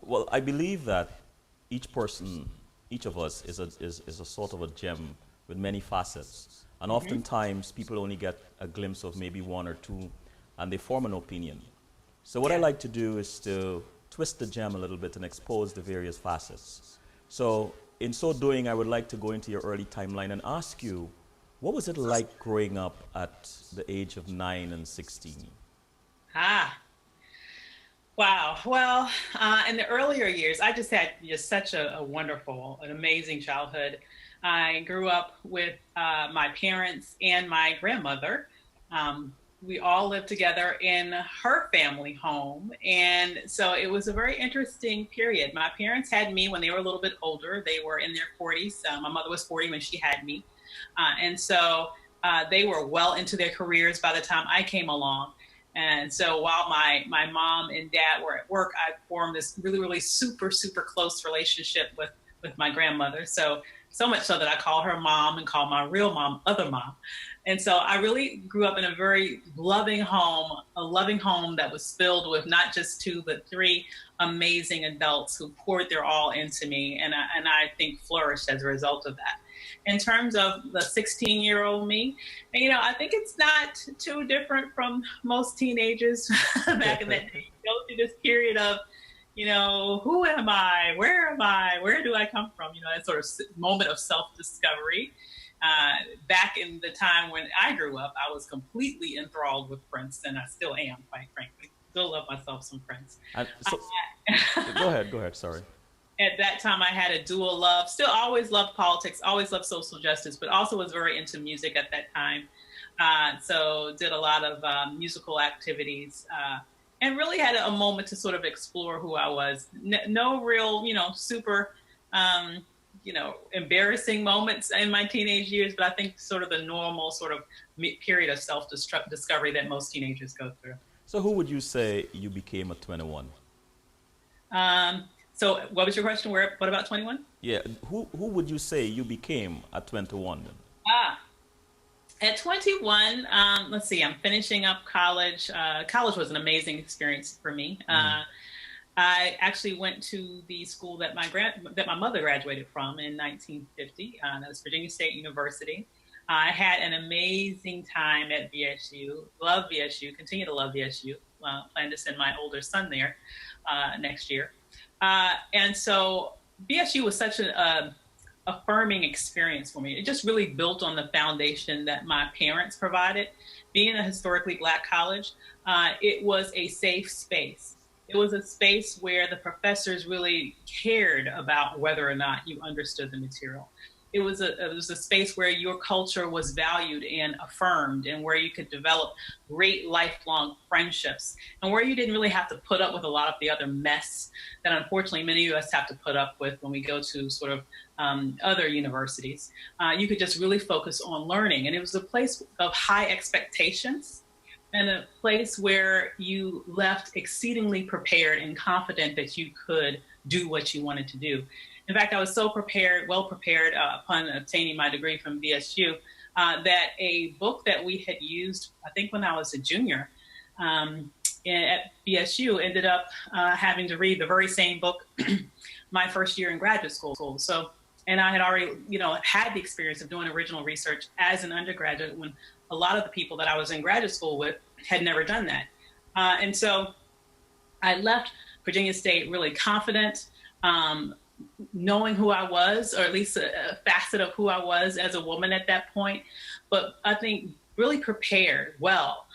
Well, I believe that each person, each of us is a sort of a gem with many facets. And Hmm. oftentimes people only get a glimpse of maybe one or two and they form an opinion. So what I Yeah. like to do is to twist the gem a little bit and expose the various facets. So in so doing, I would like to go into your early timeline and ask you, what was it like growing up at the age of 9 and 16? Ah, wow. Well, in the earlier years, I just had just such a wonderful, an amazing childhood. I grew up with my parents and my grandmother. We all lived together in her family home. And so it was a very interesting period. My parents had me when they were a little bit older. They were in their 40s. My mother was 40 when she had me. And so they were well into their careers by the time I came along. And so while my mom and dad were at work, I formed this really, really super close relationship with my grandmother. So much so that I call her mom and call my real mom other mom. And so I really grew up in a very loving home that was filled with not just two, but three amazing adults who poured their all into me. And I think flourished as a result of that. In terms of the 16-year-old me, I think it's not too different from most teenagers back in that day. You go through this period of, who am I? Where am I? Where do I come from? That sort of moment of self discovery. Back in the time when I grew up, I was completely enthralled with Prince, and I still am, quite frankly. Still love myself some Prince. And so, Uh, go ahead, sorry. at that time I had a dual love. Still always loved politics, always loved social justice, but also was very into music at that time. So did a lot of musical activities, and really had a moment to sort of explore who I was. No real, super, embarrassing moments in my teenage years, but I think sort of the normal sort of period of self discovery that most teenagers go through. So who would you say you became at 21? So what was your question? What about 21? Yeah, who would you say you became at 21 then? Ah, at 21, let's see, I'm finishing up college. College was an amazing experience for me. I actually went to the school that my mother graduated from in 1950. That was Virginia State University. I had an amazing time at VSU. Love VSU. Continue to love VSU. Plan to send my older son there next year. And so VSU was such an affirming experience for me. It just really built on the foundation that my parents provided. Being a historically Black college, it was a safe space. It was a space where the professors really cared about whether or not you understood the material. It was a space where your culture was valued and affirmed, and where you could develop great lifelong friendships, and where you didn't really have to put up with a lot of the other mess that unfortunately many of us have to put up with when we go to sort of other universities. You could just really focus on learning, and it was a place of high expectations and a place where you left exceedingly prepared and confident that you could do what you wanted to do. In fact, I was so prepared, well prepared upon obtaining my degree from VSU, that a book that we had used, I think when I was a junior at VSU, ended up having to read the very same book my first year in graduate school. So, and I had already, had the experience of doing original research as an undergraduate when a lot of the people that I was in graduate school with had never done that. And so I left Virginia State really confident, knowing who I was, or at least a facet of who I was as a woman at that point. But I think really prepared well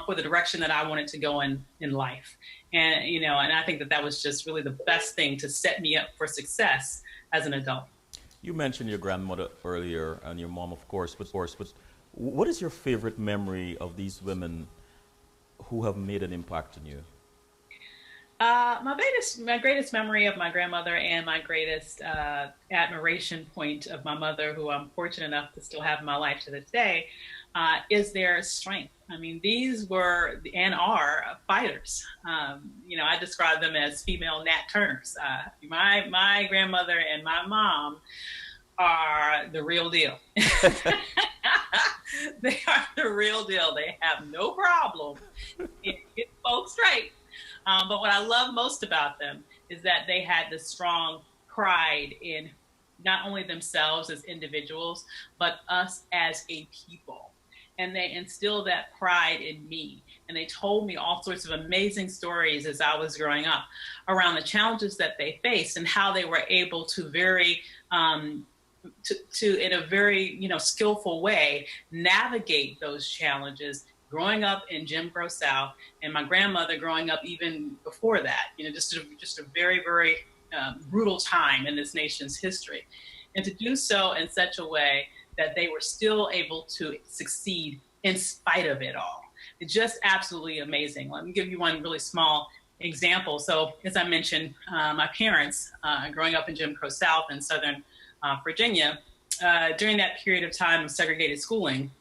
for the direction that I wanted to go in life. And I think that was just really the best thing to set me up for success as an adult. You mentioned your grandmother earlier and your mom, of course, but what is your favorite memory of these women who have made an impact on you? My greatest memory of my grandmother, and my greatest admiration point of my mother, who I'm fortunate enough to still have in my life to this day, is their strength. I mean, these were and are fighters. I describe them as female Nat Turners. My grandmother and my mom are the real deal. They are the real deal. They have no problem in getting folks straight. But what I love most about them is that they had this strong pride in not only themselves as individuals, but us as a people. And they instilled that pride in me. And they told me all sorts of amazing stories as I was growing up around the challenges that they faced and how they were able to in a very skillful way navigate those challenges. Growing up in Jim Crow South, and my grandmother growing up even before that, just a very, very brutal time in this nation's history, and to do so in such a way that they were still able to succeed in spite of it all. It's just absolutely amazing. Let me give you one really small example. So as I mentioned, my parents, growing up in Jim Crow South in Southern Virginia, during that period of time of segregated schooling,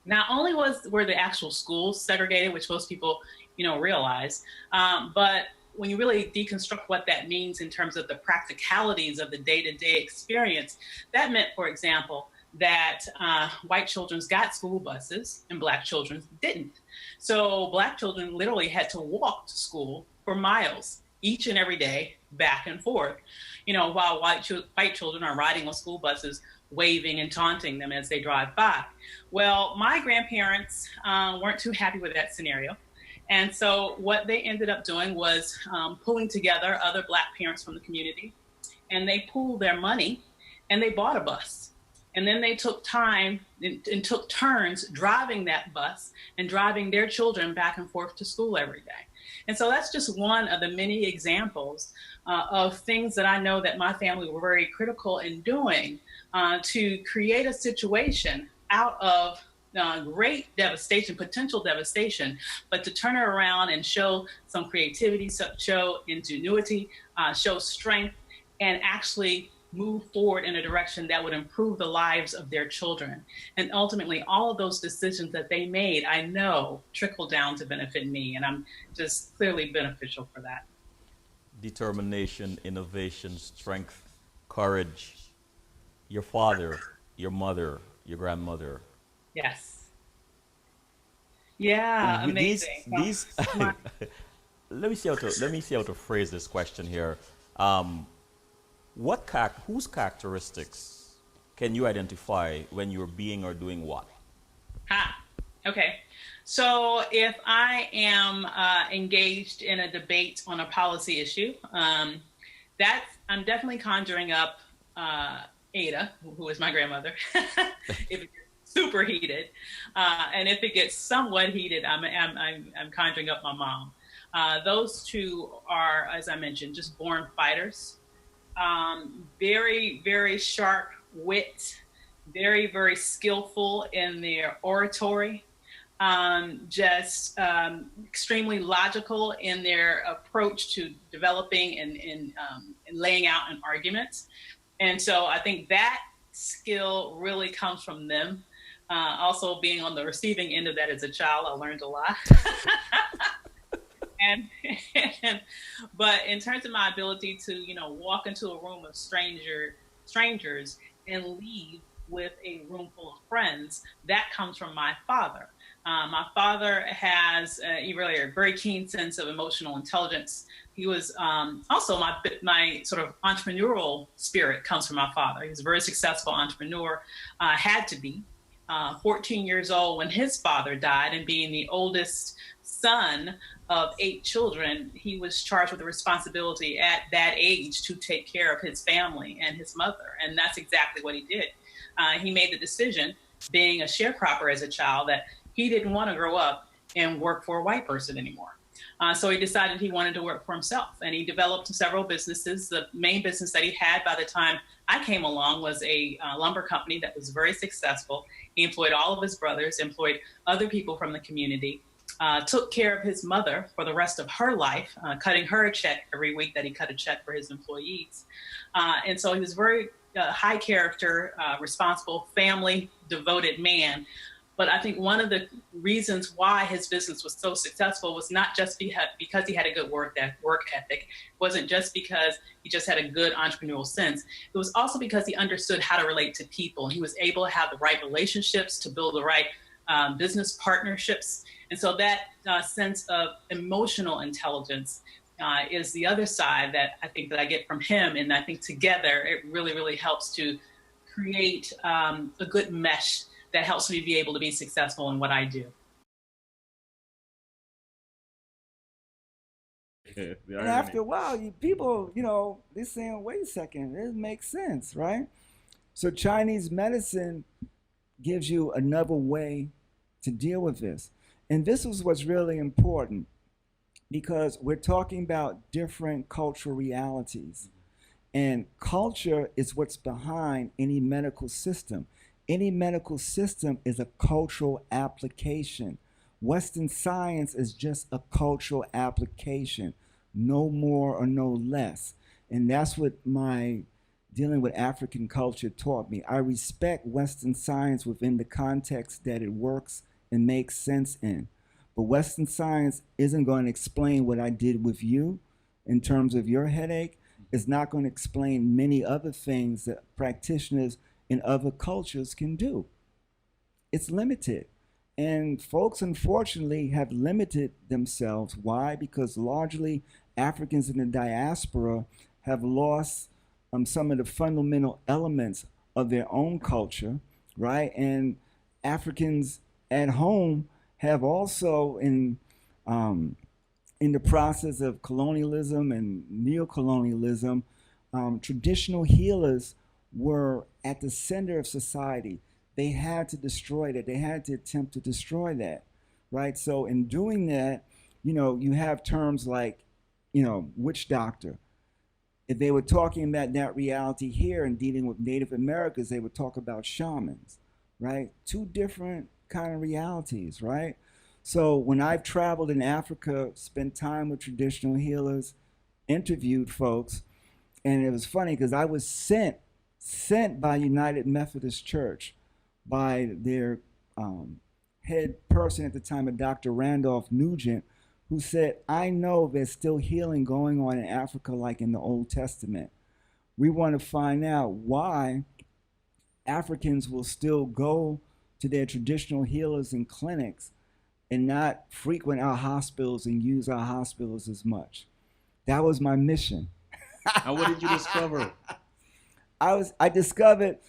not only were the actual schools segregated, which most people, realize, but when you really deconstruct what that means in terms of the practicalities of the day-to-day experience, that meant, for example, that white children got school buses and Black children didn't. So Black children literally had to walk to school for miles each and every day, back and forth, while white children are riding on school buses, waving and taunting them as they drive by. Well, my grandparents weren't too happy with that scenario. And so what they ended up doing was pulling together other Black parents from the community, and they pooled their money and they bought a bus. And then they took time and took turns driving that bus and driving their children back and forth to school every day. And so that's just one of the many examples of things that I know that my family were very critical in doing to create a situation out of great devastation, potential devastation, but to turn it around and show some creativity, show ingenuity, show strength, and actually move forward in a direction that would improve the lives of their children. And ultimately, all of those decisions that they made, I know, trickle down to benefit me, and I'm just clearly beneficial for that. Determination, innovation, strength, courage. Your father, your mother, your grandmother. Yes. Yeah, amazing. These let me see how to phrase this question here. Whose characteristics can you identify when you're being or doing what? Okay. So if I am engaged in a debate on a policy issue, I'm definitely conjuring up Ada, who is my grandmother, if it gets super heated, and if it gets somewhat heated, I'm conjuring up my mom. Those two are, as I mentioned, just born fighters. Very, very sharp wit, very, very skillful in their oratory, extremely logical in their approach to developing and laying out an argument. And so I think that skill really comes from them. Also being on the receiving end of that as a child, I learned a lot. But in terms of my ability to, walk into a room of strangers and leave with a room full of friends, that comes from my father. My father has a very keen sense of emotional intelligence. He was also my sort of entrepreneurial spirit comes from my father. He was a very successful entrepreneur, had to be. 14 years old when his father died, and being the oldest son of 8 children, he was charged with the responsibility at that age to take care of his family and his mother. And that's exactly what he did. He made the decision, being a sharecropper as a child, that he didn't want to grow up and work for a white person anymore. So he decided he wanted to work for himself, and he developed several businesses. The main business that he had by the time I came along was a lumber company that was very successful. He employed all of his brothers, employed other people from the community, took care of his mother for the rest of her life, cutting her a check every week that he cut a check for his employees. And so he was very high character, responsible, family devoted man. But I think one of the reasons why his business was so successful was not just because he had a good work ethic. It wasn't just because he just had a good entrepreneurial sense. It was also because he understood how to relate to people. And he was able to have the right relationships, to build the right business partnerships. And so that sense of emotional intelligence is the other side that I think that I get from him. And I think together it really, really helps to create a good mesh that helps me be able to be successful in what I do. The And irony. after a while, people, they're saying, wait a second, it makes sense, right? So Chinese medicine gives you another way to deal with this. And this is what's really important because we're talking about different cultural realities. And culture is what's behind any medical system. Any medical system is a cultural application. Western science is just a cultural application, no more or no less. And that's what my dealing with African culture taught me. I respect Western science within the context that it works and makes sense in. But Western science isn't going to explain what I did with you in terms of your headache. It's not going to explain many other things that practitioners in other cultures can do. It's limited. And folks, unfortunately, have limited themselves. Why? Because largely Africans in the diaspora have lost some of the fundamental elements of their own culture, right? And Africans at home have also, in the process of colonialism and neocolonialism, traditional healers were at the center of society. They had to destroy that. They had to attempt to destroy that, right? So in doing that, you have terms like, witch doctor. If they were talking about that reality here and dealing with Native Americans, they would talk about shamans, right? Two different kind of realities, right? So when I've traveled in Africa, spent time with traditional healers, interviewed folks, and it was funny because I was sent by United Methodist Church, by their head person at the time, Dr. Randolph Nugent, who said, I know there's still healing going on in Africa like in the Old Testament. We want to find out why Africans will still go to their traditional healers and clinics and not frequent our hospitals and use our hospitals as much. That was my mission. And what did you discover? I discovered,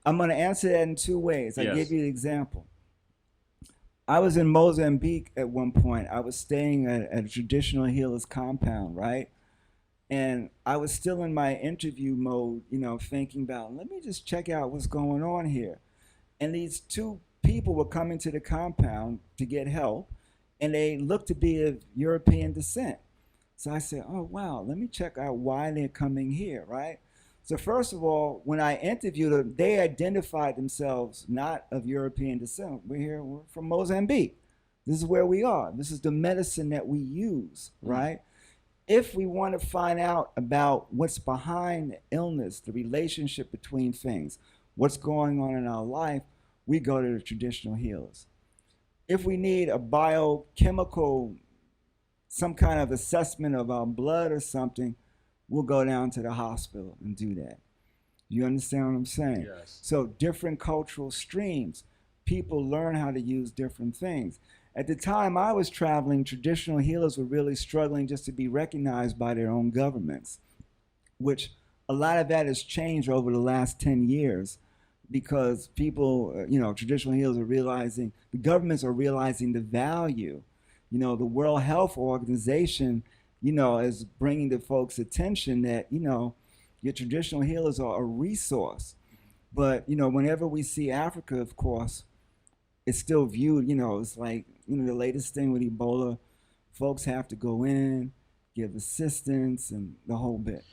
I'm going to answer that in two ways. I Yes. give you an example. I was in Mozambique at one point. I was staying at a traditional healer's compound, right? And I was still in my interview mode, thinking about, let me just check out what's going on here. And these two people were coming to the compound to get help, and they looked to be of European descent. So I said, oh, wow, let me check out why they're coming here, right? So first of all, when I interviewed them, they identified themselves not of European descent. We're from Mozambique. This is where we are. This is the medicine that we use, right? If we want to find out about what's behind the illness, the relationship between things, what's going on in our life, we go to the traditional healers. If we need a biochemical, some kind of assessment of our blood or something, we'll go down to the hospital and do that. You understand what I'm saying? Yes. So different cultural streams, people learn how to use different things. At the time I was traveling, traditional healers were really struggling just to be recognized by their own governments, which a lot of that has changed over the last 10 years because people, traditional healers are realizing, the governments are realizing the value. The World Health Organization, is bringing to folks' attention that, your traditional healers are a resource. But, whenever we see Africa, of course, it's still viewed, it's like, the latest thing with Ebola, folks have to go in, give assistance, and the whole bit.